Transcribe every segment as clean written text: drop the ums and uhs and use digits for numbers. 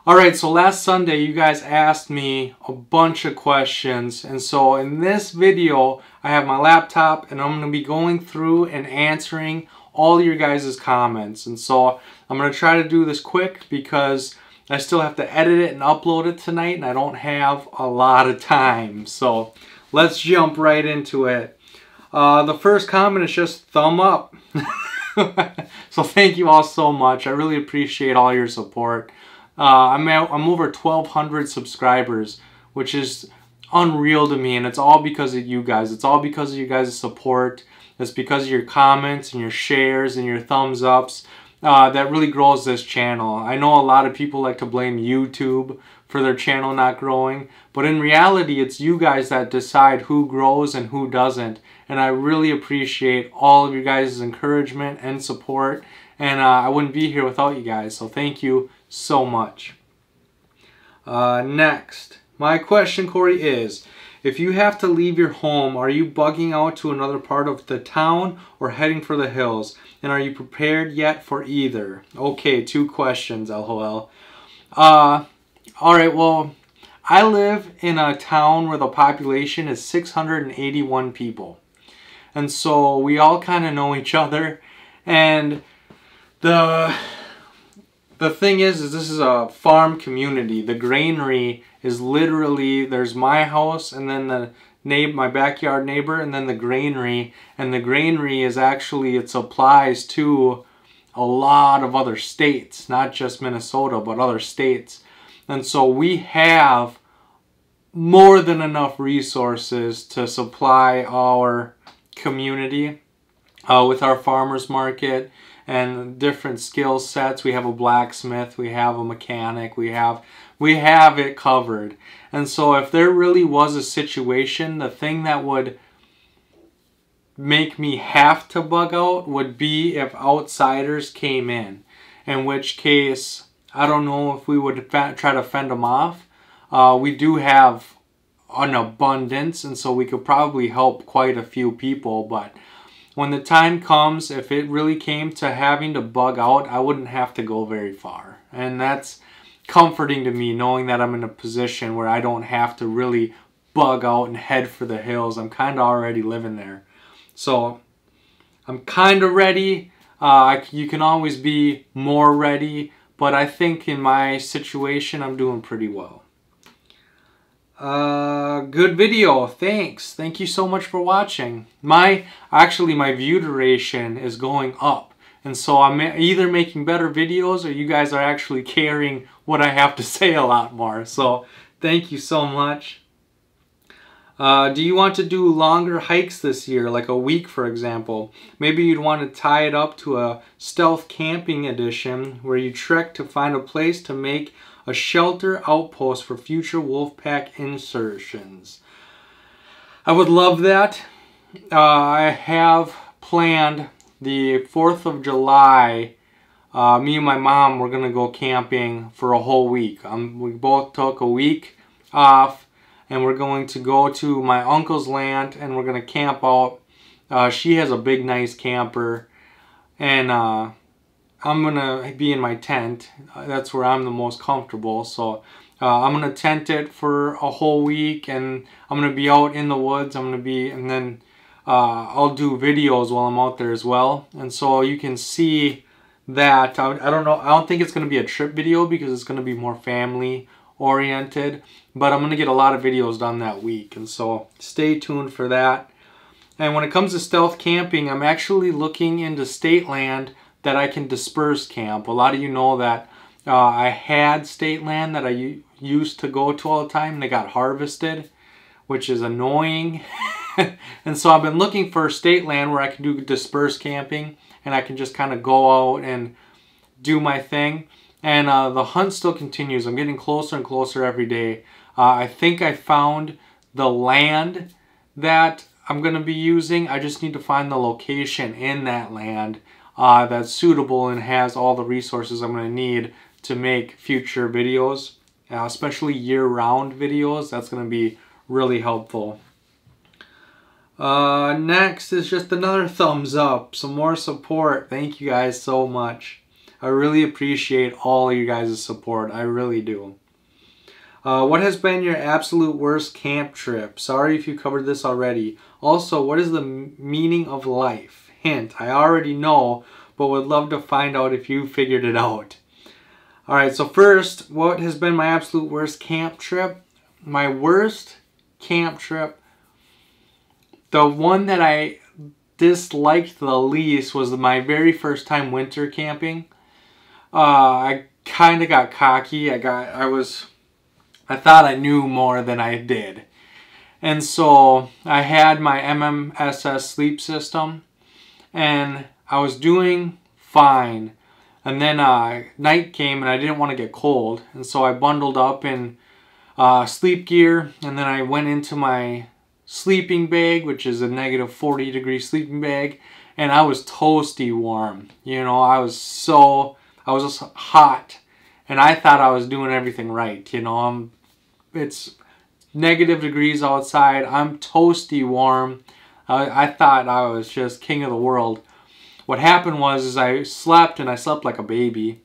Alright, so last Sunday you guys asked me a bunch of questions, and so in this video I have my laptop and I'm going to be going through and answering all your guys' comments. And so I'm going to try to do this quick because I still have to edit it and upload it tonight and I don't have a lot of time. So let's jump right into it. The first comment is just thumb up. So thank you all so much. I really appreciate all your support. I'm over 1,200 subscribers, which is unreal to me, and it's all because of you guys. It's all because of you guys' support. It's because of your comments and your shares and your thumbs ups that really grows this channel. I know a lot of people like to blame YouTube for their channel not growing, but in reality it's you guys that decide who grows and who doesn't, and I really appreciate all of you guys' encouragement and support, and I wouldn't be here without you guys, so thank you so much. Next, my question, Corey, is if you have to leave your home, are you bugging out to another part of the town or heading for the hills? And are you prepared yet for either? Okay, 2 questions, lol. Alright, well, I live in a town where the population is 681 people. And so we all kind of know each other. And the thing is this is a farm community. The granary is literally, there's my house and then my backyard neighbor and then the granary. And the granary is actually, it supplies to a lot of other states, not just Minnesota, but other states. And so we have more than enough resources to supply our community with our farmers market and different skill sets. We have a blacksmith, we have a mechanic, we have it covered. And so if there really was a situation, the thing that would make me have to bug out would be if outsiders came in which case I don't know if we would try to fend them off. We do have an abundance, and so we could probably help quite a few people, but when the time comes, if it really came to having to bug out, I wouldn't have to go very far. And that's comforting to me, knowing that I'm in a position where I don't have to really bug out and head for the hills. I'm kind of already living there. So I'm kind of ready. You can always be more ready, but I think in my situation, I'm doing pretty well. Good video, thanks. Thank you so much for watching. Actually my view duration is going up, and so I'm either making better videos or you guys are actually caring what I have to say a lot more. So thank you so much. Do you want to do longer hikes this year, like a week for example? Maybe you'd want to tie it up to a stealth camping edition where you trek to find a place to make a shelter outpost for future wolf pack insertions. I would love that. I have planned the 4th of July. Me and my mom, we're going to go camping for a whole week. We both took a week off and we're going to go to my uncle's land and we're going to camp out. She has a big nice camper, and I'm going to be in my tent. That's where I'm the most comfortable. So I'm going to tent it for a whole week, and I'm going to be out in the woods. And then I'll do videos while I'm out there as well. And so you can see that. I don't know. I don't think it's going to be a trip video because it's going to be more family oriented. But I'm going to get a lot of videos done that week. And so stay tuned for that. And when it comes to stealth camping, I'm actually looking into state land that I can disperse camp. A lot of you know that I had state land that I used to go to all the time, and they got harvested, which is annoying. And so I've been looking for state land where I can do disperse camping and I can just kind of go out and do my thing. And the hunt still continues. I'm getting closer and closer every day. I think I found the land that I'm going to be using. I just need to find the location in that land that's suitable and has all the resources I'm going to need to make future videos, especially year-round videos. That's going to be really helpful. Next is just another thumbs up, some more support. Thank you guys so much. I really appreciate all of you guys' support. I really do. What has been your absolute worst camp trip? Sorry if you covered this already. Also, what is the meaning of life? Hint, I already know, but would love to find out if you figured it out. Alright, so first, what has been my absolute worst camp trip? My worst camp trip, the one that I disliked the least was my very first time winter camping. I kind of got cocky. I thought I knew more than I did. And so I had my MMSS sleep system and I was doing fine. And then night came and I didn't want to get cold. And so I bundled up in sleep gear, and then I went into my sleeping bag, which is a negative 40-degree sleeping bag, and I was toasty warm. You know, I was just hot, and I thought I was doing everything right. You know, it's negative degrees outside. I'm toasty warm. I thought I was just king of the world. What happened was I slept, and I slept like a baby,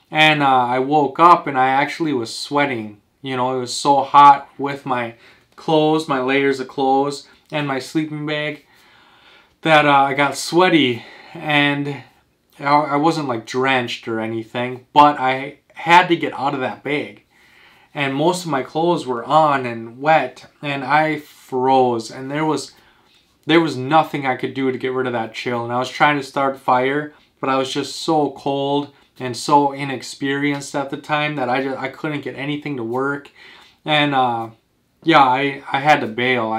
and I woke up and I actually was sweating. You know, it was so hot with my clothes, my layers of clothes, and my sleeping bag that I got sweaty, and I wasn't like drenched or anything, but I had to get out of that bag. And most of my clothes were on and wet, and I froze, and there was nothing I could do to get rid of that chill. And I was trying to start fire, but I was just so cold and so inexperienced at the time that I couldn't get anything to work. And yeah, I had to bail.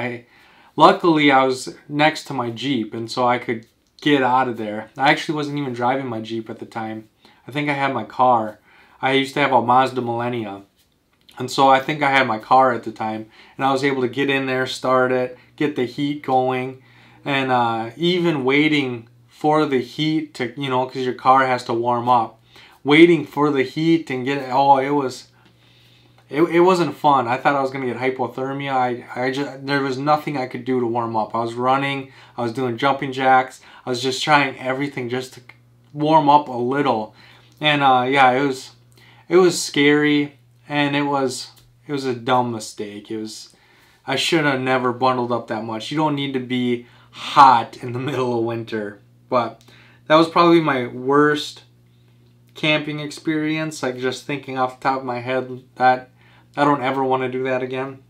Luckily I was next to my Jeep, and so I could get out of there. I actually wasn't even driving my Jeep at the time. I think I had my car. I used to have a Mazda Millennia, and so I think I had my car at the time, and I was able to get in there, start it, get the heat going, and even waiting for the heat to, you know, because your car has to warm up. Waiting for the heat and get it, oh, it wasn't fun. I thought I was going to get hypothermia. There was nothing I could do to warm up. I was running, I was doing jumping jacks, I was just trying everything just to warm up a little. And yeah, it was scary, and it was a dumb mistake. I should have never bundled up that much. You don't need to be hot in the middle of winter. But that was probably my worst camping experience. Like, just thinking off the top of my head, that I don't ever want to do that again.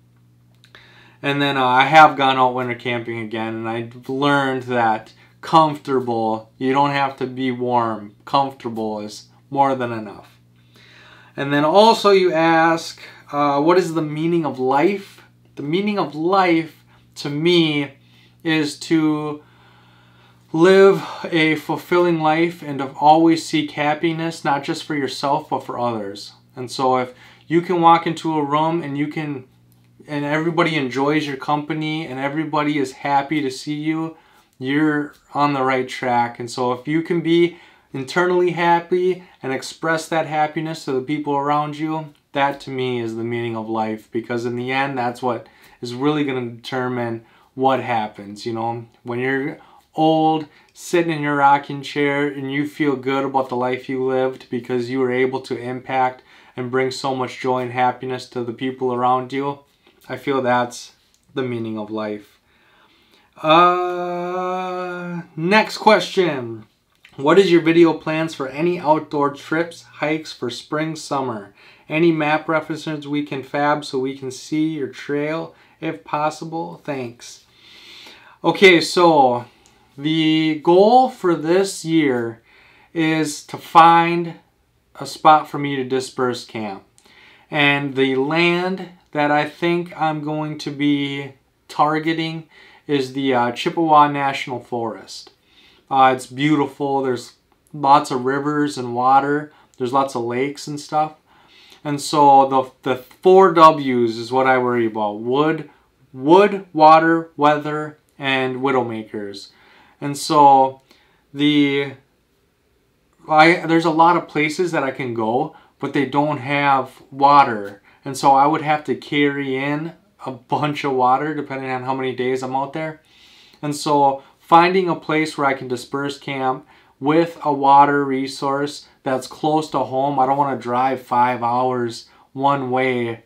And then I have gone out winter camping again, and I've learned that comfortable, you don't have to be warm. Comfortable is more than enough. And then also you ask, what is the meaning of life? The meaning of life to me is to live a fulfilling life and to always seek happiness, not just for yourself, but for others. And so if you can walk into a room and everybody enjoys your company and everybody is happy to see you, you're on the right track. And so if you can be internally happy and express that happiness to the people around you, that to me is the meaning of life, because in the end, that's what is really going to determine what happens. You know, when you're old, sitting in your rocking chair, and you feel good about the life you lived because you were able to impact and bring so much joy and happiness to the people around you, I feel that's the meaning of life. Next question. What is your video plans for any outdoor trips, hikes for spring, summer? Any map references we can fab so we can see your trail if possible? Thanks. Okay, so the goal for this year is to find a spot for me to disperse camp. And the land that I think I'm going to be targeting is the Chippewa National Forest. It's beautiful. There's lots of rivers and water. There's lots of lakes and stuff. And so the 4 W's is what I worry about. Wood, water, weather, and widowmakers. And so there's a lot of places that I can go, but they don't have water. And so I would have to carry in a bunch of water depending on how many days I'm out there. And so finding a place where I can disperse camp with a water resource that's close to home. I don't want to drive 5 hours one way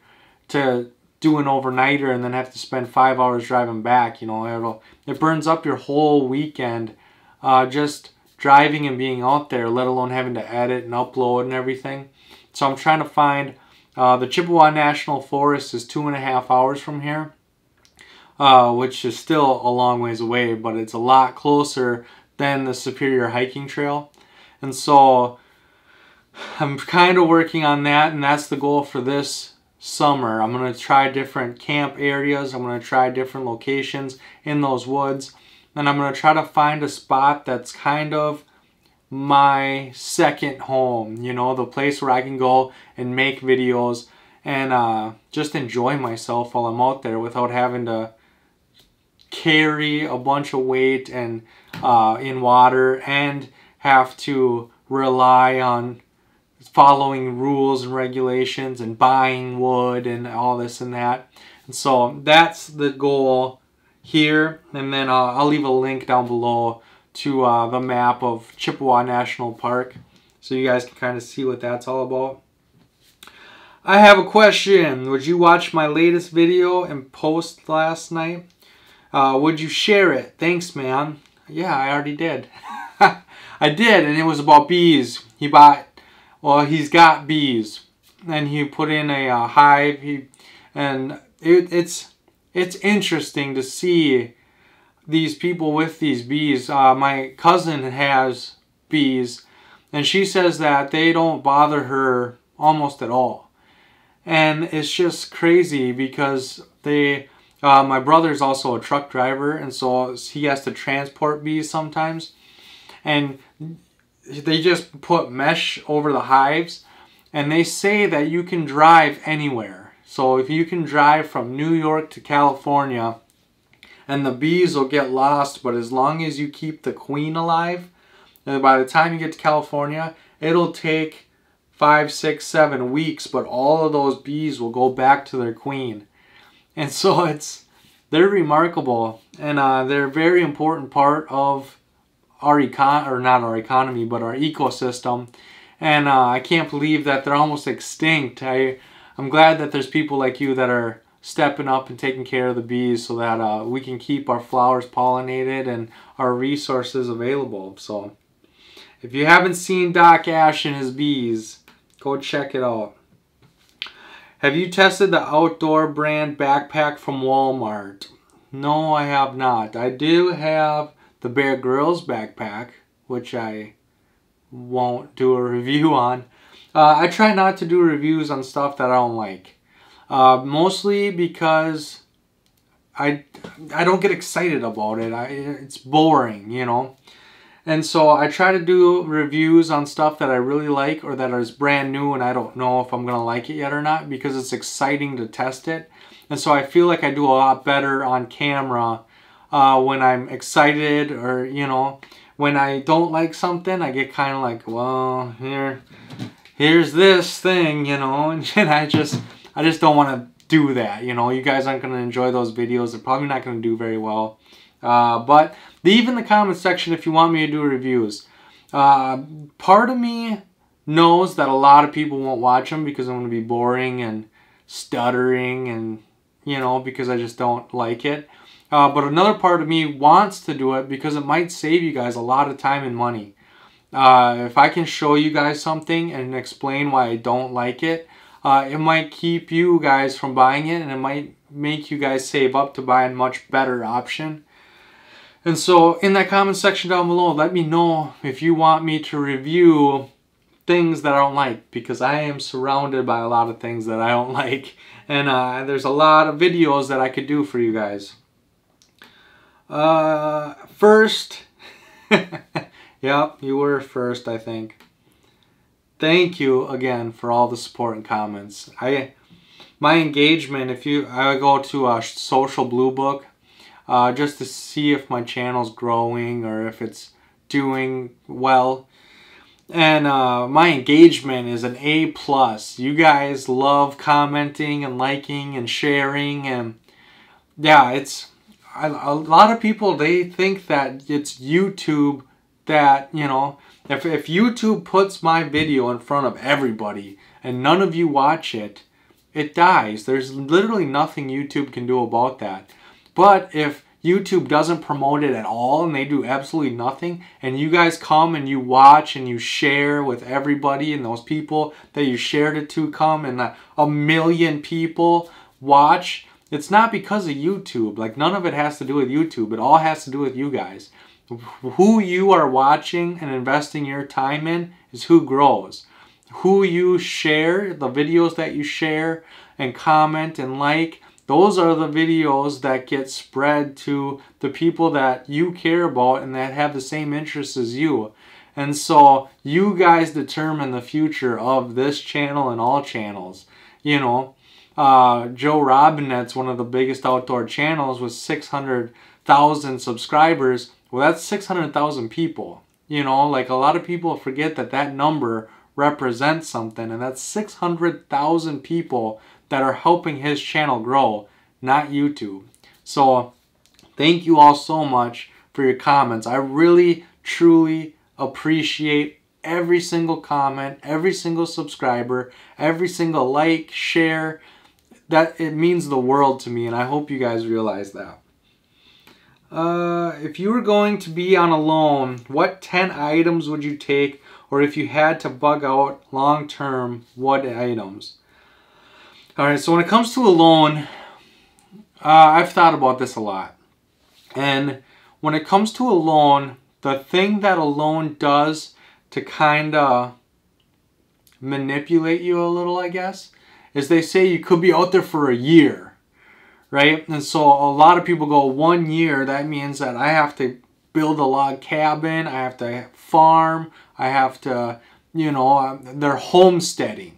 to do an overnighter and then have to spend 5 hours driving back. You know, it burns up your whole weekend just driving and being out there, let alone having to edit and upload and everything. So I'm trying to find, the Chippewa National Forest is 2.5 hours from here, which is still a long ways away, but it's a lot closer than the Superior Hiking Trail. And so I'm kind of working on that, and that's the goal for this summer. I'm going to try different camp areas. I'm going to try different locations in those woods, and I'm going to try to find a spot that's kind of my second home, you know, the place where I can go and make videos and just enjoy myself while I'm out there without having to carry a bunch of weight and in water and have to rely on following rules and regulations and buying wood and all this and that. And so that's the goal here. And then I'll leave a link down below to the map of Chippewa National Park so you guys can kind of see what that's all about. I have a question. Would you watch my latest video and post last night? Would you share it? Thanks, man. Yeah, I already did. I did, and it was about bees. He's got bees, and he put in a hive. It's interesting to see these people with these bees. My cousin has bees, and she says that they don't bother her almost at all. And it's just crazy because my brother's also a truck driver, and so he has to transport bees sometimes. And they just put mesh over the hives, and they say that you can drive anywhere. So if you can drive from New York to California, and the bees will get lost, but as long as you keep the queen alive, and by the time you get to California, it'll take 5, 6, 7 weeks, but all of those bees will go back to their queen. And so they're remarkable, and they're a very important part of our not our economy, but our ecosystem. And I can't believe that they're almost extinct. I'm glad that there's people like you that are stepping up and taking care of the bees so that we can keep our flowers pollinated and our resources available. So if you haven't seen Doc Ash and his bees, go check it out. Have you tested the outdoor brand backpack from Walmart? No, I have not. I do have the Bear Grylls backpack, which I won't do a review on. I try not to do reviews on stuff that I don't like. Mostly because I don't get excited about it. It's boring, you know. And so I try to do reviews on stuff that I really like or that is brand new and I don't know if I'm going to like it yet or not, because it's exciting to test it. And so I feel like I do a lot better on camera when I'm excited, or, you know, when I don't like something, I get kind of like, well, here's this thing, you know, and I just don't want to do that, you know. You guys aren't going to enjoy those videos. They're probably not going to do very well. But leave in the comment section if you want me to do reviews. Part of me knows that a lot of people won't watch them because I'm going to be boring and stuttering and, you know, because I just don't like it. But another part of me wants to do it because it might save you guys a lot of time and money. If I can show you guys something and explain why I don't like it, it might keep you guys from buying it, and it might make you guys save up to buy a much better option. And so in that comment section down below, let me know if you want me to review things that I don't like, because I am surrounded by a lot of things that I don't like. And there's a lot of videos that I could do for you guys. First, yep, you were first, I think. Thank you again for all the support and comments. My engagement, I go to a Social Blue Book just to see if my channel's growing or if it's doing well. And my engagement is an A+. You guys love commenting and liking and sharing, and yeah, a lot of people, they think that it's YouTube that, you know, If YouTube puts my video in front of everybody and none of you watch it, it dies. There's literally nothing YouTube can do about that. But if YouTube doesn't promote it at all and they do absolutely nothing, and you guys come and you watch and you share with everybody, and those people that you shared it to come and a million people watch, it's not because of YouTube. Like, none of it has to do with YouTube. It all has to do with you guys. Who you are watching and investing your time in is who grows. Who you share, the videos that you share and comment and like, those are the videos that get spread to the people that you care about and that have the same interests as you. And so you guys determine the future of this channel and all channels. You know, Joe Robinette's one of the biggest outdoor channels with 600,000 subscribers. Well, that's 600,000 people. You know, like, a lot of people forget that that number represents something, and that's 600,000 people that are helping his channel grow, not YouTube. So thank you all so much for your comments. I really, truly appreciate every single comment, every single subscriber, every single like, share. That it means the world to me, and I hope you guys realize that. If you were going to be on a loan, what 10 items would you take? Or if you had to bug out long term, what items? Alright, so when it comes to a loan, I've thought about this a lot. And when it comes to a loan, the thing that a loan does to kind of manipulate you a little, I guess, is they say you could be out there for a year, right? And so a lot of people go 1 year. That means that I have to build a log cabin, I have to farm, I have to, you know, they're homesteading.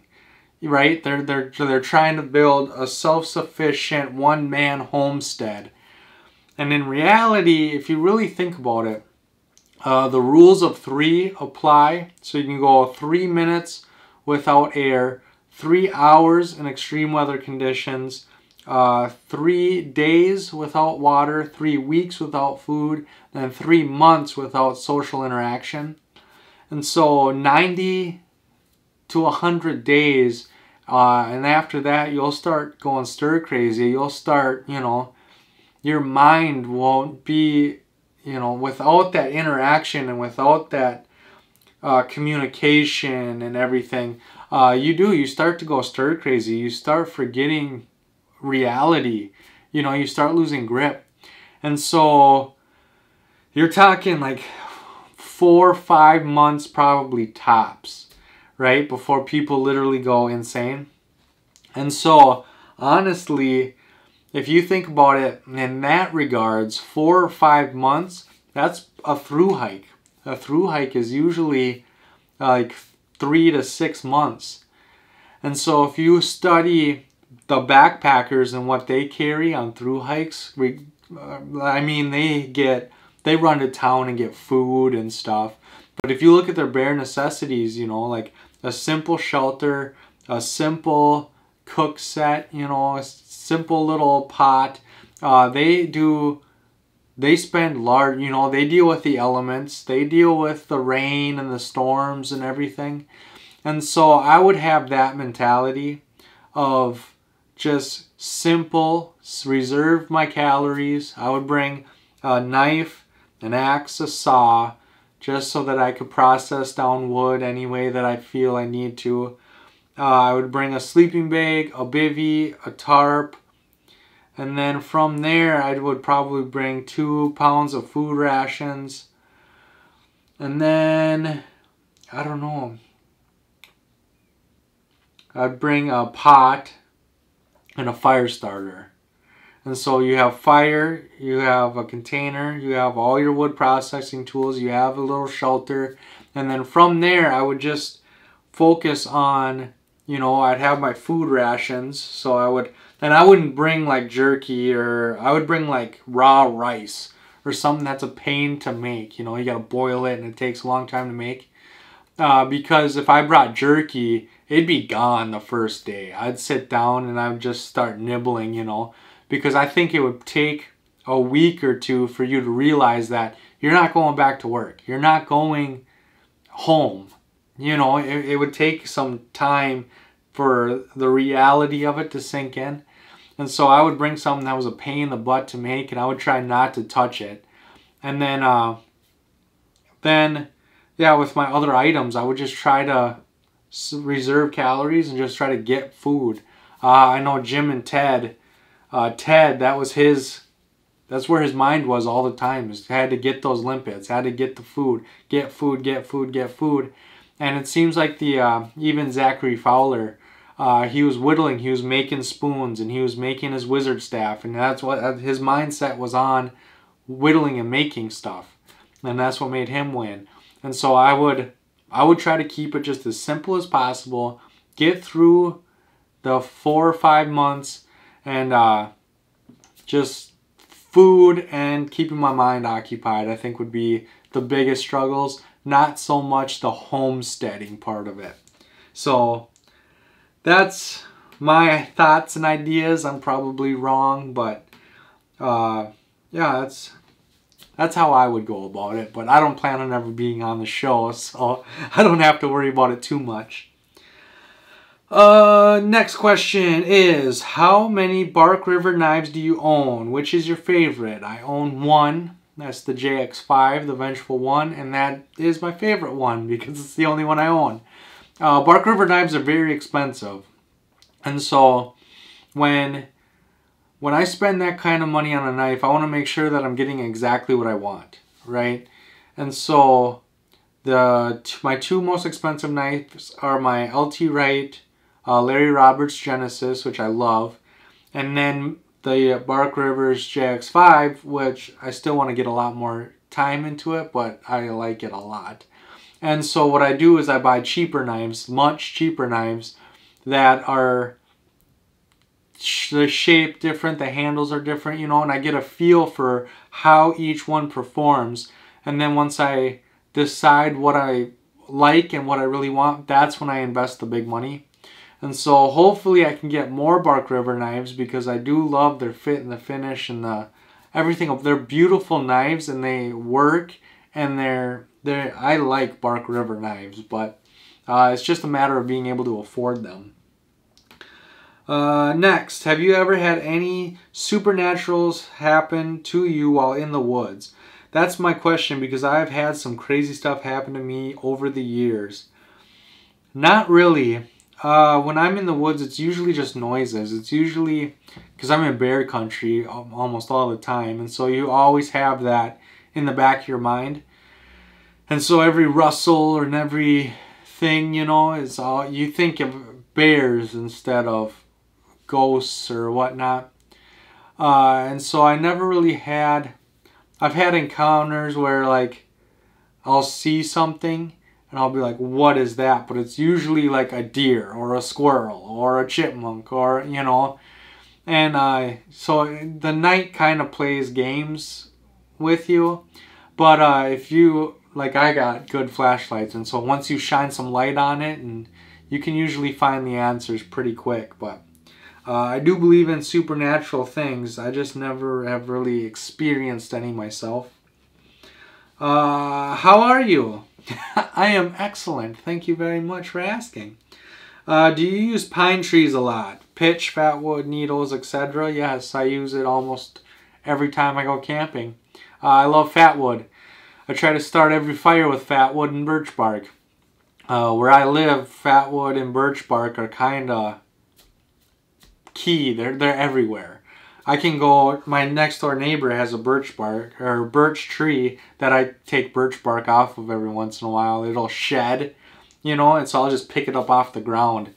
Right? They're trying to build a self-sufficient one-man homestead. And in reality, if you really think about it, the rules of 3 apply. So you can go 3 minutes without air, 3 hours in extreme weather conditions, 3 days without water, 3 weeks without food, and 3 months without social interaction. And so 90 to 100 days, and after that you'll start going stir crazy. You'll start, you know, your mind won't be, you know, without that interaction and without that communication and everything, you start to go stir crazy. You start forgetting reality. You know, you start losing grip. And so you're talking like 4 or 5 months probably tops, right, before people literally go insane. And so honestly, if you think about it in that regards, 4 or 5 months, that's a through hike. A through hike is usually like 3 to 6 months. And so if you study the backpackers and what they carry on through hikes, I mean, they run to town and get food and stuff. But if you look at their bare necessities, you know, like a simple shelter, a simple cook set, you know, a simple little pot, they spend large, you know, they deal with the elements, they deal with the rain and the storms and everything. And so I would have that mentality of just simple, reserve my calories. I would bring a knife, an axe, a saw, just so that I could process down wood any way that I feel I need to. I would bring a sleeping bag, a bivvy, a tarp, and then from there I would probably bring 2 pounds of food rations. And then, I don't know, I'd bring a pot and a fire starter. And so you have fire, you have a container, you have all your wood processing tools, you have a little shelter, and then from there I would just focus on, you know, I'd have my food rations. So I wouldn't bring like jerky, or I would bring like raw rice or something that's a pain to make. You know, you gotta boil it and it takes a long time to make. Because if I brought jerky, it'd be gone the first day. I'd sit down and I would just start nibbling, you know, because I think it would take a week or 2 for you to realize that you're not going back to work. You're not going home. You know, it would take some time for the reality of it to sink in. And so I would bring something that was a pain in the butt to make, and I would try not to touch it. And then yeah, with my other items, I would just try to reserve calories and just try to get food. I know Jim and Ted, that's where his mind was all the time. He had to get those limpets, had to get the food, get food, get food, get food. And it seems like even Zachary Fowler, he was whittling, he was making spoons, and he was making his wizard staff, and that's what his mindset was on, whittling and making stuff, and that's what made him win. And so I would try to keep it just as simple as possible, get through the 4 or 5 months, and just food and keeping my mind occupied, I think, would be the biggest struggles, not so much the homesteading part of it. So that's my thoughts and ideas. I'm probably wrong, but yeah, that's how I would go about it. But I don't plan on ever being on the show, so I don't have to worry about it too much. Next question is, how many Bark River knives do you own? Which is your favorite? I own one. That's the JX5, the Vengeful One, and that is my favorite one because it's the only one I own. Bark River knives are very expensive, and so when I spend that kind of money on a knife, I want to make sure that I'm getting exactly what I want, right? And so my 2 most expensive knives are my LT Wright Larry Roberts Genesis, which I love, and then the Bark Rivers JX5, which I still want to get a lot more time into it, but I like it a lot. And so what I do is I buy cheaper knives, much cheaper knives, that are the shape different, the handles are different, you know, and I get a feel for how each one performs. And then once I decide what I like and what I really want, that's when I invest the big money. And so hopefully I can get more Bark River knives because I do love their fit and the finish and the everything. They're beautiful knives and they work, and I like Bark River knives, but it's just a matter of being able to afford them. Next, have you ever had any supernaturals happen to you while in the woods? That's my question because I've had some crazy stuff happen to me over the years. Not really. When I'm in the woods, it's usually just noises. It's usually because I'm in bear country almost all the time, and so you always have that in the back of your mind. And so every rustle and everything, you know, is all you think of bears instead of ghosts or whatnot. And so I never really had. I've had encounters where like I'll see something and I'll be like, what is that? But it's usually like a deer or a squirrel or a chipmunk or, you know. And so the night kind of plays games with you. But if you, like I got good flashlights. And so once you shine some light on it, and you can usually find the answers pretty quick. But I do believe in supernatural things. I just never have really experienced any myself. How are you? I am excellent. Thank you very much for asking. Do you use pine trees a lot? Pitch, fatwood, needles, etc.? Yes, I use it almost every time I go camping. I love fatwood. I try to start every fire with fatwood and birch bark. Where I live, fatwood and birch bark are kind of key. They're everywhere. I can go, my next door neighbor has a birch bark or birch tree that I take birch bark off of every once in a while. It'll shed, you know, and so I'll just pick it up off the ground.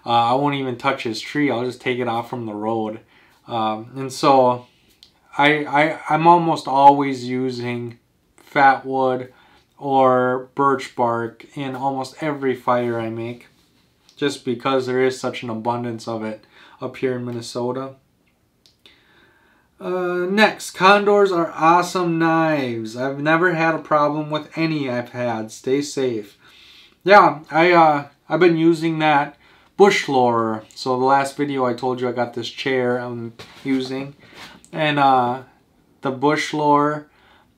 I won't even touch his tree. I'll just take it off from the road. And so I'm almost always using fatwood or birch bark in almost every fire I make, just because there is such an abundance of it up here in Minnesota. Next, condors are awesome knives. I've never had a problem with any I've had. Stay safe. Yeah, I've been using that bush lorer. So the last video I told you I got this chair I'm using, and the bush lorer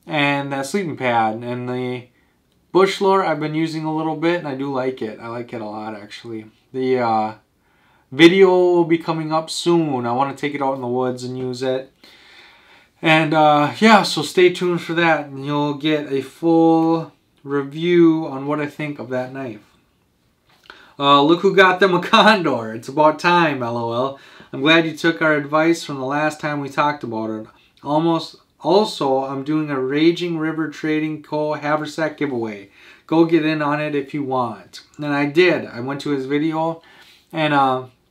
and that sleeping pad, and bush lore I've been using a little bit, and I do like it. I like it a lot, actually. The video will be coming up soon. I want to take it out in the woods and use it. And yeah, so stay tuned for that, and you'll get a full review on what I think of that knife. Look who got them a condor. It's about time, LOL. I'm glad you took our advice from the last time we talked about it. Also, I'm doing a Raging River Trading Co. haversack giveaway. Go get in on it if you want. And I did. I went to his video, and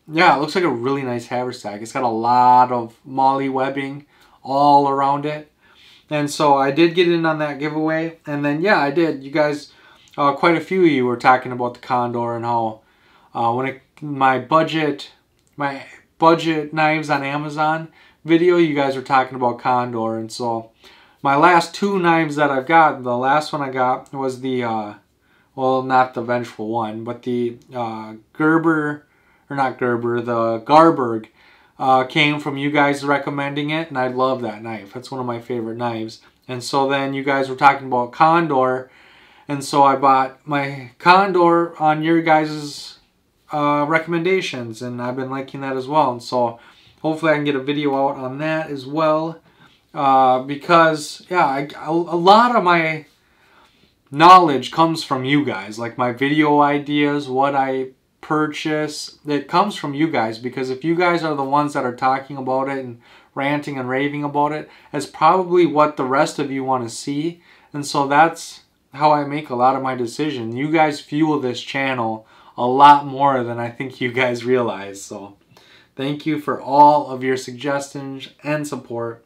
yeah, it looks like a really nice haversack. It's got a lot of molly webbing all around it. And so I did get in on that giveaway. And then, yeah, I did. You guys, quite a few of you were talking about the condor and how my budget knives on Amazon video, you guys were talking about condor. And so my last two knives that I've got, the last one I got was the, well, not the Vengeful One, but the Gerber, or not Gerber, the Garberg came from you guys recommending it, and I love that knife. That's one of my favorite knives. And so then you guys were talking about condor, and so I bought my condor on your guys' recommendations, and I've been liking that as well. And so hopefully I can get a video out on that as well, because yeah, a lot of my knowledge comes from you guys, like my video ideas, what I purchase. It comes from you guys, because if you guys are the ones that are talking about it and ranting and raving about it, it's probably what the rest of you want to see. And so that's how I make a lot of my decisions. You guys fuel this channel a lot more than I think you guys realize. So thank you for all of your suggestions and support.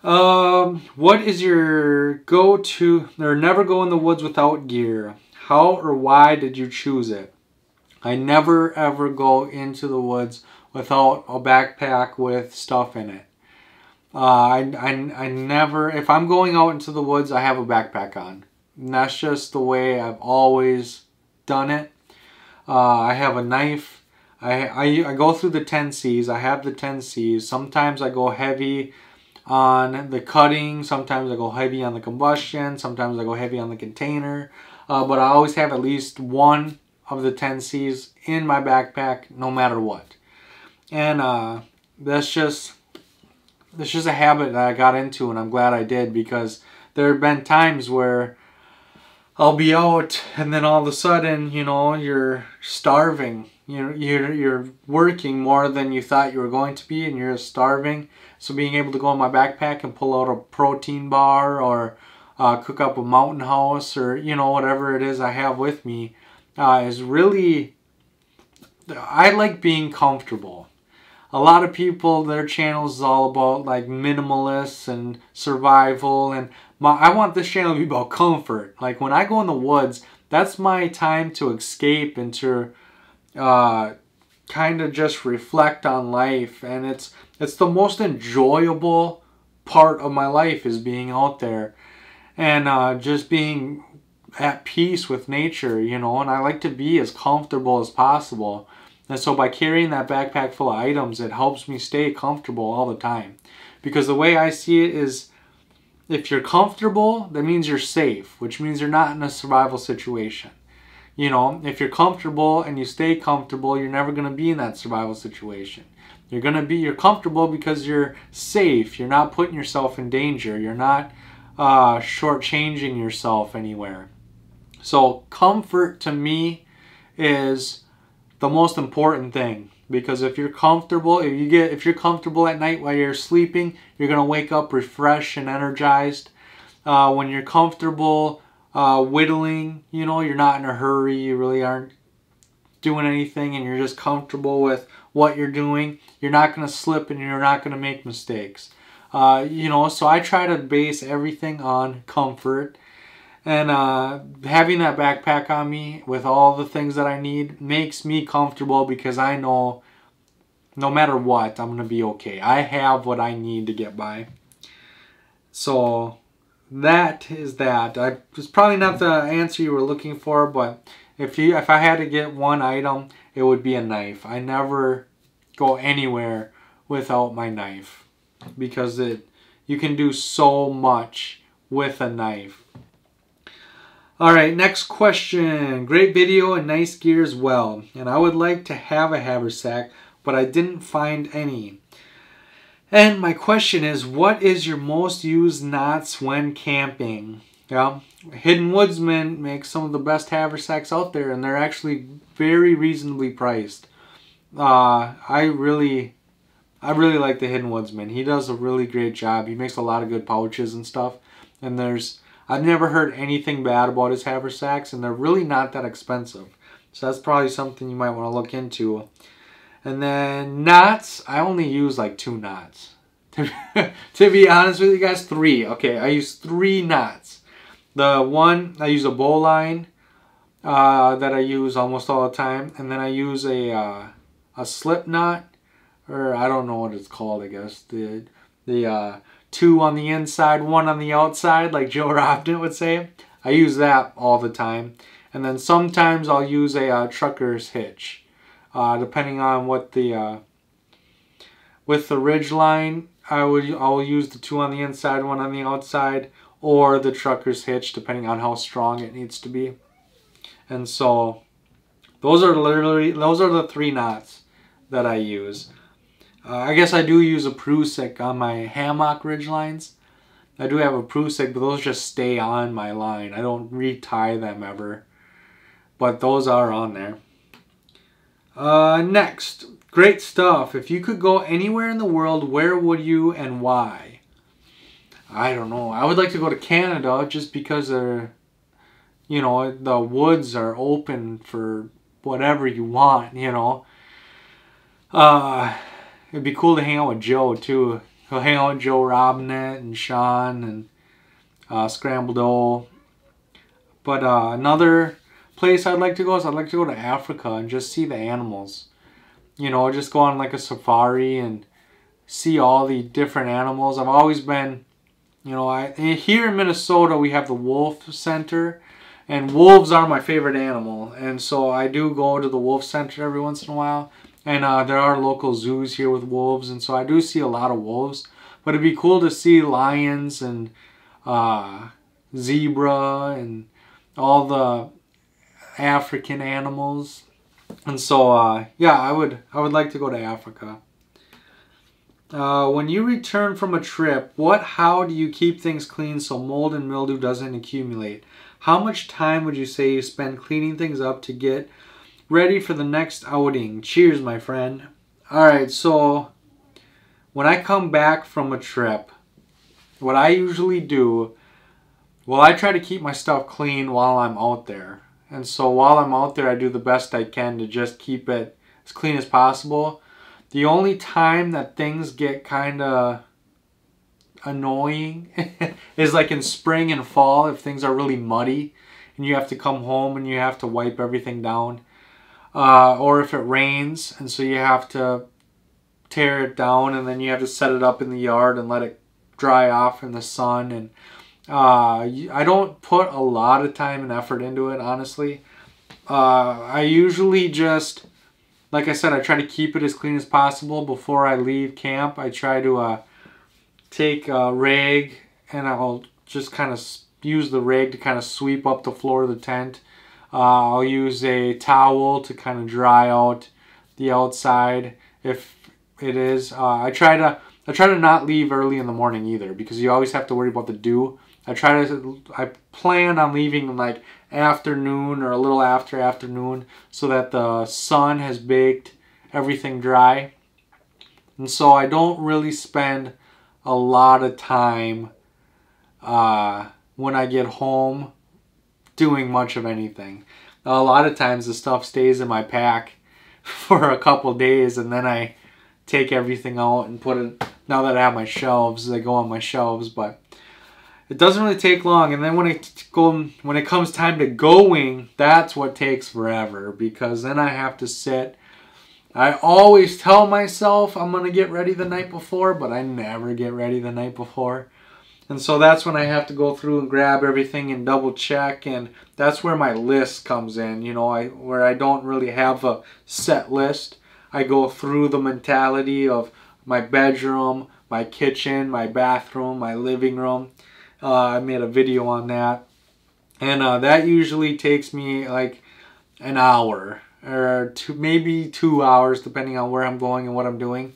What is your go-to, or never go in the woods without gear? How or why did you choose it? I never ever go into the woods without a backpack with stuff in it. I never, if I'm going out into the woods, I have a backpack on. And that's just the way I've always done it. I have a knife. I go through the 10 C's. I have the 10 C's. Sometimes I go heavy on the cutting. Sometimes I go heavy on the combustion. Sometimes I go heavy on the container. But I always have at least one of the 10 C's in my backpack, no matter what. And that's just a habit that I got into, and I'm glad I did, because there have been times where I'll be out and then all of a sudden, you know, you're starving. You're working more than you thought you were going to be, and you're starving. So being able to go in my backpack and pull out a protein bar, or cook up a Mountain House, or, you know, whatever it is I have with me, is really, I like being comfortable. A lot of people, their channel is all about like minimalists and survival, and I want this channel to be about comfort. Like when I go in the woods, that's my time to escape and to kind of just reflect on life. And it's the most enjoyable part of my life, is being out there and just being at peace with nature, you know. And I like to be as comfortable as possible. And so by carrying that backpack full of items, it helps me stay comfortable all the time. Because the way I see it is, if you're comfortable, that means you're safe, which means you're not in a survival situation. You know, if you're comfortable and you stay comfortable, you're never going to be in that survival situation. You're comfortable because you're safe. You're not putting yourself in danger. You're not shortchanging yourself anywhere. So comfort to me is the most important thing, because if you're comfortable, if you're comfortable at night while you're sleeping, you're gonna wake up refreshed and energized. When you're comfortable whittling, you know, you're not in a hurry, you really aren't doing anything, and you're just comfortable with what you're doing, you're not gonna slip and you're not gonna make mistakes. You know, so I try to base everything on comfort. And having that backpack on me with all the things that I need makes me comfortable, because I know no matter what, I'm going to be okay. I have what I need to get by. So that is that. It's probably not the answer you were looking for, but if I had to get one item, it would be a knife. I never go anywhere without my knife, because you can do so much with a knife. Alright, next question. Great video and nice gear as well. And I would like to have a haversack, but I didn't find any. And my question is, what is your most used knots when camping? Yeah, Hidden Woodsman makes some of the best haversacks out there, and they're actually very reasonably priced. I really like the Hidden Woodsman. He does a really great job. He makes a lot of good pouches and stuff. And I've never heard anything bad about his haversacks, and they're really not that expensive. So that's probably something you might want to look into. And then knots, I only use like 2 knots. To be honest with you guys, 3. Okay, I use 3 knots. The one, I use a bowline that I use almost all the time. And then I use a slip knot, or I don't know what it's called, I guess. The 2 on the inside, 1 on the outside, like Joe Robden would say. I use that all the time. And then sometimes I'll use a trucker's hitch. Depending on what with the ridge line, I will use the 2 on the inside, 1 on the outside, or the trucker's hitch, depending on how strong it needs to be. And so those are the 3 knots that I use. I guess I do use a Prusik on my hammock ridge lines. I do have a Prusik, but those just stay on my line. I don't retie them ever. But those are on there. Next, great stuff. If you could go anywhere in the world, where would you and why? I don't know. I would like to go to Canada just because they're, you know, the woods are open for whatever you want, you know. It'd be cool to hang out with Joe too. He'll hang out with Joe Robinette and Sean and Scrambled O. But another place I'd like to go is I'd like to go to Africa and just see the animals. You know, just go on like a safari and see all the different animals. I've always been, you know, here in Minnesota we have the Wolf Center, and wolves are my favorite animal. And so I do go to the Wolf Center every once in a while. And there are local zoos here with wolves, and so I do see a lot of wolves. But it'd be cool to see lions and zebra and all the African animals. And so yeah, I would like to go to Africa. When you return from a trip, how do you keep things clean so mold and mildew doesn't accumulate? How much time would you say you spend cleaning things up to get ready for the next outing? Cheers, my friend. Alright, so when I come back from a trip, what I usually do, well, I try to keep my stuff clean while I'm out there. And so while I'm out there, I do the best I can to just keep it as clean as possible. The only time that things get kind of annoying is like in spring and fall, if things are really muddy and you have to come home and you have to wipe everything down. Or if it rains and so you have to tear it down and then you have to set it up in the yard and let it dry off in the sun. And I don't put a lot of time and effort into it, honestly. I usually just, like I said, I try to keep it as clean as possible before I leave camp. I try to take a rag and I'll just kind of use the rag to kind of sweep up the floor of the tent. I'll use a towel to kind of dry out the outside if it is. I try to not leave early in the morning either, because you always have to worry about the dew. I plan on leaving like afternoon or a little after afternoon so that the sun has baked everything dry. And so I don't really spend a lot of time when I get home doing much of anything. A lot of times the stuff stays in my pack for a couple days, and then I take everything out and put it, now that I have my shelves, they go on my shelves. But it doesn't really take long, and then when it comes time to going, that's what takes forever, because then I have to sit. I always tell myself I'm gonna get ready the night before, but I never get ready the night before. And so that's when I have to go through and grab everything and double check, and that's where my list comes in, you know, where I don't really have a set list. I go through the mentality of my bedroom, my kitchen, my bathroom, my living room. I made a video on that. And that usually takes me like an hour or maybe 2 hours, depending on where I'm going and what I'm doing.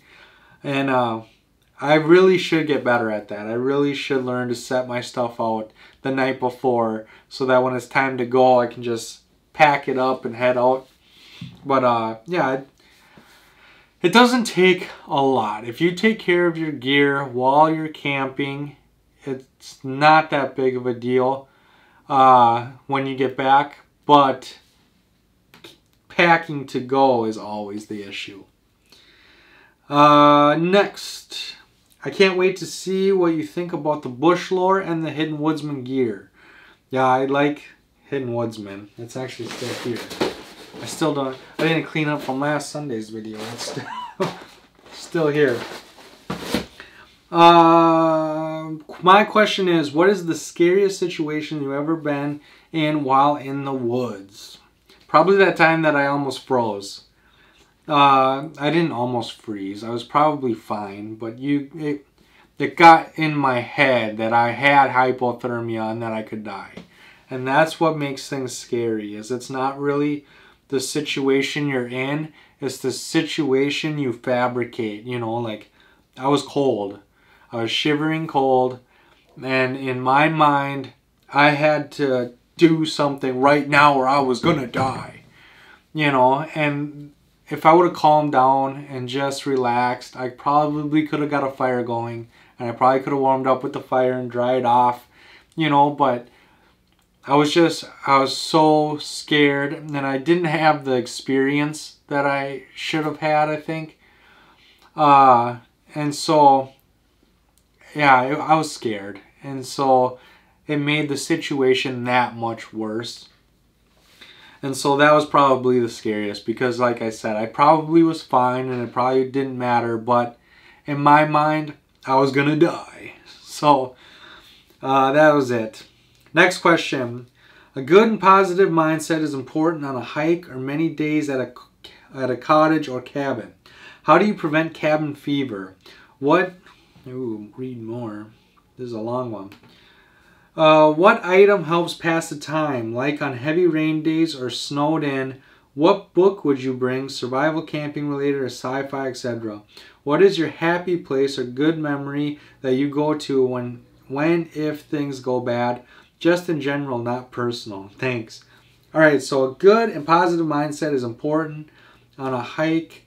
And I really should get better at that. I really should learn to set my stuff out the night before so that when it's time to go, I can just pack it up and head out. But yeah, it doesn't take a lot. If you take care of your gear while you're camping, it's not that big of a deal when you get back. But packing to go is always the issue. Next, I can't wait to see what you think about the bush lore and the Hidden Woodsman gear. Yeah, I like Hidden Woodsman. It's actually still here. I didn't clean up from last Sunday's video. It's still here. My question is, what is the scariest situation you've ever been in while in the woods? Probably that time that I almost froze. I didn't almost freeze. I was probably fine, but it got in my head that I had hypothermia and that I could die. And that's what makes things scary, is it's not really the situation you're in, it's the situation you fabricate. You know, like, I was cold. I was shivering cold, and in my mind, I had to do something right now or I was gonna die. You know, and if I would have calmed down and just relaxed, I probably could have got a fire going, and I probably could have warmed up with the fire and dried off, you know, but I was so scared, and I didn't have the experience that I should have had, I think. And so, yeah, I was scared. And so it made the situation that much worse. And so that was probably the scariest, because like I said, I probably was fine and it probably didn't matter, but in my mind, I was gonna die. So that was it. Next question. A good and positive mindset is important on a hike or many days at a cottage or cabin. How do you prevent cabin fever? Read more. This is a long one. What item helps pass the time, like on heavy rain days or snowed in? What book would you bring, survival, camping related, or sci-fi, etc.? What is your happy place or good memory that you go to if things go bad? Just in general, not personal. Thanks. Alright, so a good and positive mindset is important on a hike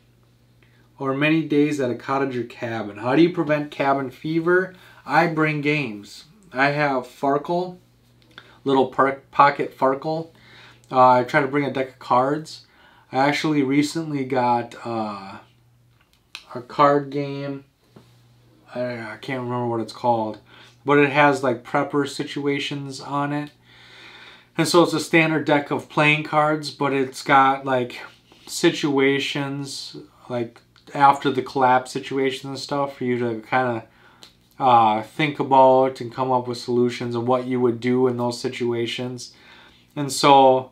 or many days at a cottage or cabin. How do you prevent cabin fever? I bring games. I have Farkle, little pocket Farkle. I try to bring a deck of cards. I actually recently got a card game. I can't remember what it's called, but it has like prepper situations on it. And so it's a standard deck of playing cards, but it's got like situations, like after the collapse situations and stuff, for you to kind of think about and come up with solutions and what you would do in those situations. And so,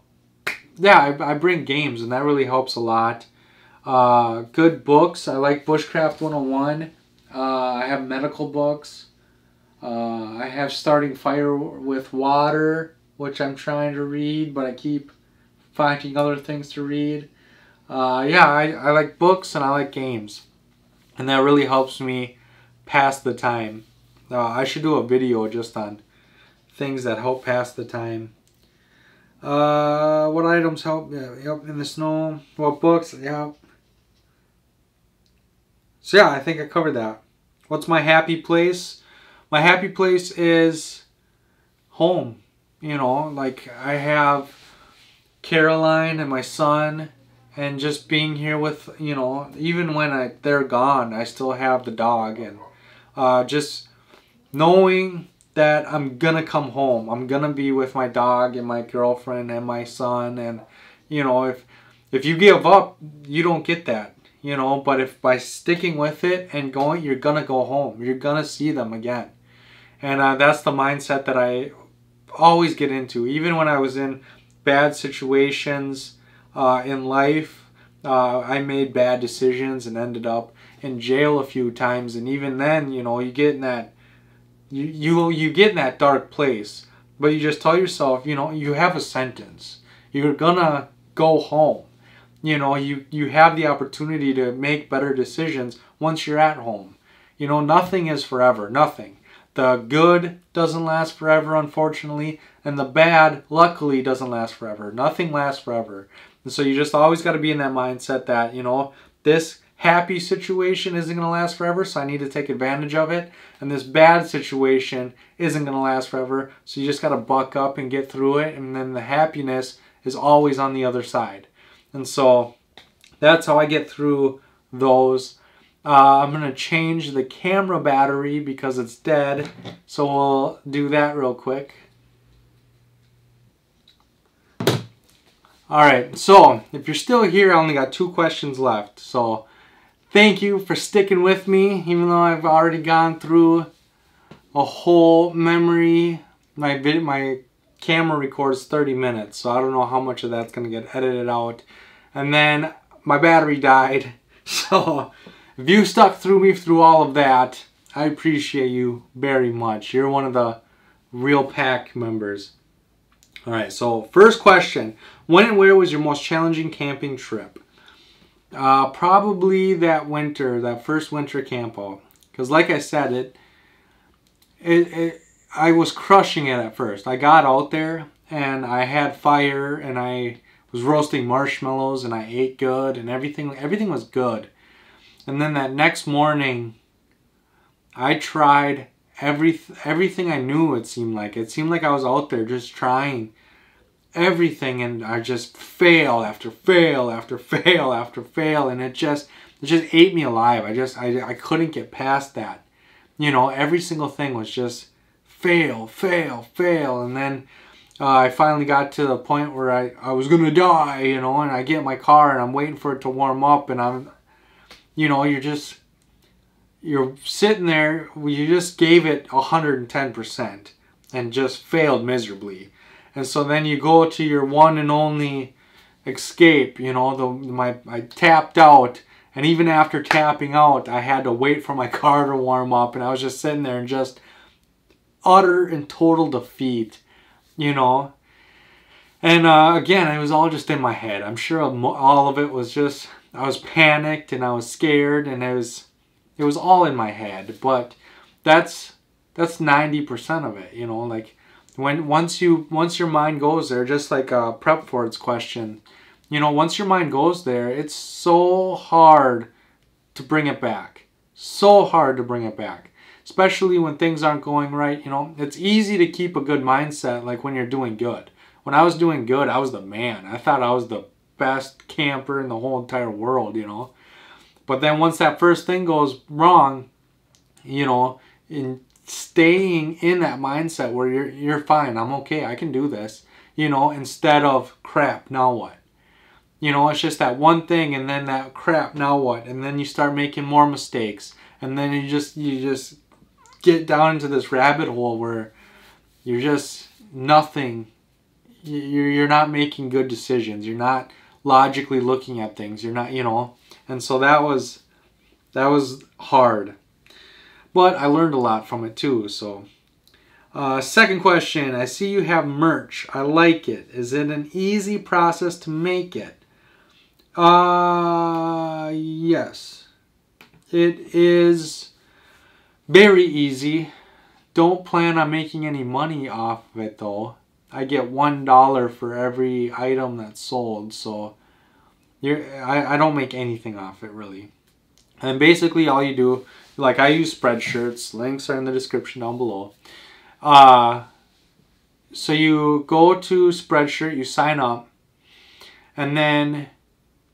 yeah, I bring games, and that really helps a lot. Good books. I like Bushcraft 101. I have medical books. I have Starting Fire with Water, which I'm trying to read, but I keep finding other things to read. Yeah, I like books and I like games. And that really helps me pass the time. I should do a video just on things that help pass the time. What items help in the snow? What books? Yeah. So yeah, I think I covered that. What's my happy place? My happy place is home. You know, like I have Caroline and my son, and just being here with, you know, even when they're gone, I still have the dog, and just knowing that I'm gonna come home. I'm gonna be with my dog and my girlfriend and my son, and you know, if you give up, you don't get that, you know. But if by sticking with it and going, you're gonna go home. You're gonna see them again, and that's the mindset that I always get into. Even when I was in bad situations in life, I made bad decisions and ended up in jail a few times, and even then, you know, you get in that. You get in that dark place, But you just tell yourself, you know, you have a sentence. You're gonna go home. You know, you have the opportunity to make better decisions once you're at home. You know, nothing is forever. Nothing. The good doesn't last forever, unfortunately, and the bad, luckily, doesn't last forever. Nothing lasts forever. And so you just always got to be in that mindset that, you know, this happy situation isn't going to last forever, so I need to take advantage of it. And this bad situation isn't going to last forever, so you just got to buck up and get through it. And then the happiness is always on the other side. And so that's how I get through those. I'm going to change the camera battery because it's dead. So we'll do that real quick. Alright, so if you're still here, I only got 2 questions left. So thank you for sticking with me, even though I've already gone through a whole memory. My camera records 30 minutes, so I don't know how much of that's going to get edited out. And then my battery died. So if you stuck through me through all of that, I appreciate you very much. You're one of the real pack members. Alright, so first question. When and where was your most challenging camping trip? Probably that winter, that first winter camp out. Because like I said, I was crushing it at first. I got out there and I had fire and I was roasting marshmallows and I ate good and everything was good. And then that next morning, I tried everything I knew, it seemed like. It seemed like I was out there just trying everything, and I just fail after fail after fail after fail, and it just ate me alive. I couldn't get past that. You know, every single thing was just fail, fail, fail, and then I finally got to the point where I was gonna die, you know, and I get in my car and I'm waiting for it to warm up, and I'm, you know, you're sitting there, you just gave it 110% and just failed miserably. And so then you go to your one and only escape, you know, I tapped out, and even after tapping out, I had to wait for my car to warm up, and I was just sitting there in just utter and total defeat, you know. And again, it was all just in my head. I'm sure all of it was just, I was panicked and I was scared, and it was all in my head. But that's 90% of it, you know. Like once your mind goes there, just like Prep Ford's question, you know, once your mind goes there, it's so hard to bring it back. So hard to bring it back. Especially when things aren't going right, you know. It's easy to keep a good mindset like when you're doing good. When I was doing good, I was the man. I thought I was the best camper in the whole entire world, you know. But then once that first thing goes wrong, you know, in staying in that mindset where you're fine, I'm okay, I can do this, you know, instead of crap, now what? You know, it's just that one thing, and then that crap, now what? And then you start making more mistakes, and then you just get down into this rabbit hole where you're just nothing. You're not making good decisions. You're not logically looking at things. You're not, you know. And so that was hard. But I learned a lot from it too. So second question. I see you have merch. I like it. Is it an easy process to make it? Yes. It is very easy. Don't plan on making any money off of it though. I get $1 for every item that's sold, so I don't make anything off it really. And basically all you do, like I use Spreadshirts, links are in the description down below. So you go to Spreadshirt, you sign up, and then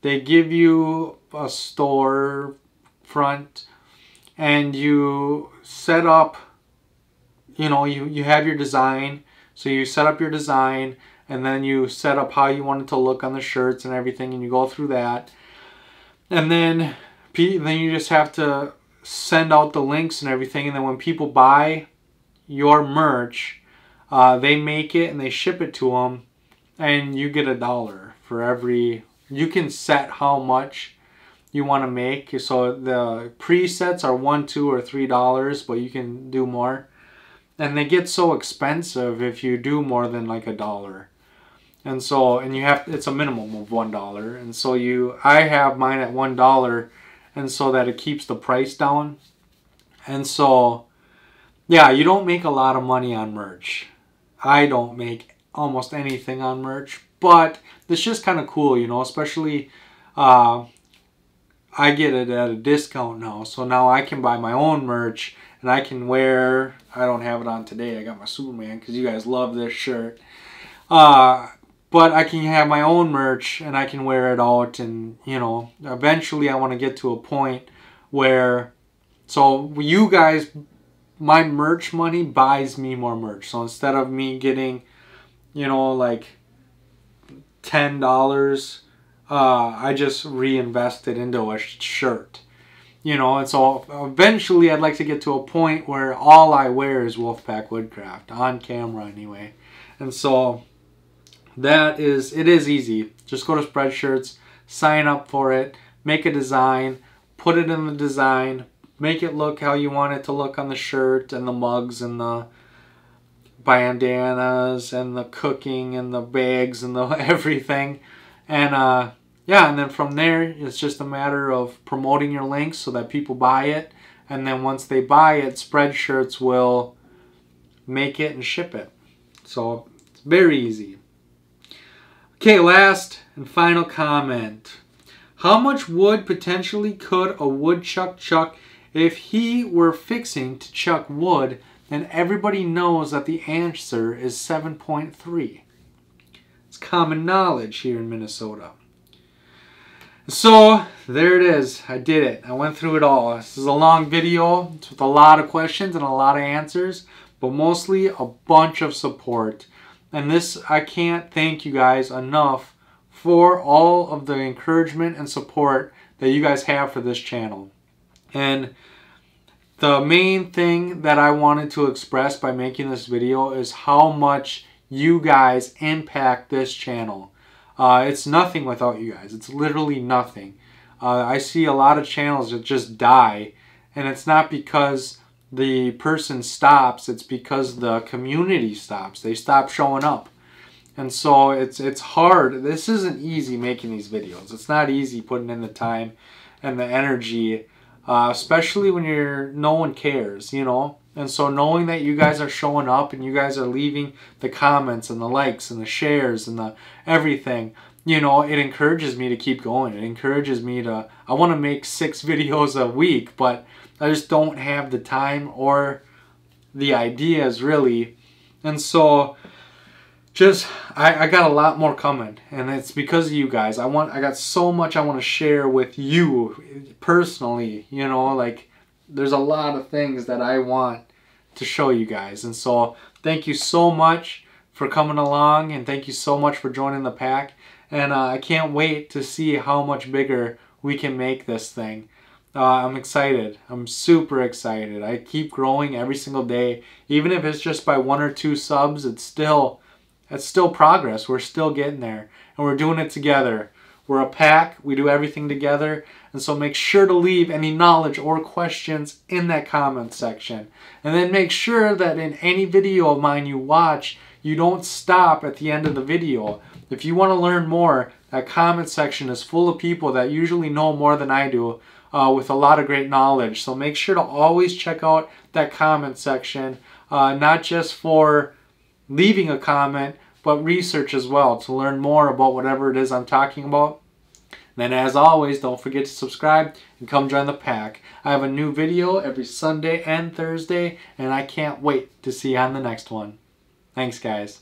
they give you a store front, and you set up, you know, you have your design. So you set up your design, and then you set up how you want it to look on the shirts and everything, and you go through that. And then you just have to send out the links and everything, and then when people buy your merch, they make it and they ship it to them, and you get $1 for every. You can set how much you want to make. So the presets are $1, $2, or $3, but you can do more. and they get so expensive if you do more than like $1. And so, and you have, it's a minimum of $1. And so I have mine at $1, and so that it keeps the price down. And so, yeah, you don't make a lot of money on merch. I don't make almost anything on merch, but it's just kind of cool, you know, especially I get it at a discount now. So now I can buy my own merch, and I can wear, I don't have it on today, I got my Superman because you guys love this shirt. But I can have my own merch and I can wear it out, and you know, eventually I want to get to a point where, so you guys, my merch money buys me more merch. So instead of me getting, you know, like $10, I just reinvest it into a shirt. You know, and so eventually I'd like to get to a point where all I wear is Wolfpack Woodcraft, on camera anyway. And so it is easy. Just go to Spreadshirts, sign up for it, make a design, put it in the design, make it look how you want it to look on the shirt and the mugs and the bandanas and the cooking and the bags and the everything. And yeah, and then from there it's just a matter of promoting your links so that people buy it, and then once they buy it, Spreadshirts will make it and ship it. So it's very easy. Okay, last and final comment. How much wood potentially could a woodchuck chuck if he were fixing to chuck wood, then everybody knows that the answer is 7.3. It's common knowledge here in Minnesota. So, there it is. I did it. I went through it all. This is a long video. It's with a lot of questions and a lot of answers, but mostly a bunch of support. And this, I can't thank you guys enough for all of the encouragement and support that you guys have for this channel. And the main thing that I wanted to express by making this video is how much you guys impact this channel. It's nothing without you guys. It's literally nothing. I see a lot of channels that just die, and it's not because the person stops, it's because the community stops. They stop showing up. And so it's hard. This isn't easy making these videos. It's not easy putting in the time and the energy, especially when no one cares, you know. And so knowing that you guys are showing up and you guys are leaving the comments and the likes and the shares and the everything, you know, it encourages me to keep going. It encourages me to, I want to make 6 videos a week, but I just don't have the time or the ideas really. And so just, I got a lot more coming, and it's because of you guys. I got so much I want to share with you personally, you know, like there's a lot of things that I want to show you guys. And so thank you so much for coming along, and thank you so much for joining the pack. And I can't wait to see how much bigger we can make this thing. I'm excited. I'm super excited. I keep growing every single day. Even if it's just by 1 or 2 subs, it's still progress. We're still getting there, and we're doing it together. We're a pack. We do everything together. And so make sure to leave any knowledge or questions in that comment section. And then make sure that in any video of mine you watch, you don't stop at the end of the video. If you want to learn more, that comment section is full of people that usually know more than I do, with a lot of great knowledge. So make sure to always check out that comment section, not just for leaving a comment, but research as well to learn more about whatever it is I'm talking about. Then as always, don't forget to subscribe and come join the pack. I have a new video every Sunday and Thursday, and I can't wait to see you on the next one. Thanks, guys.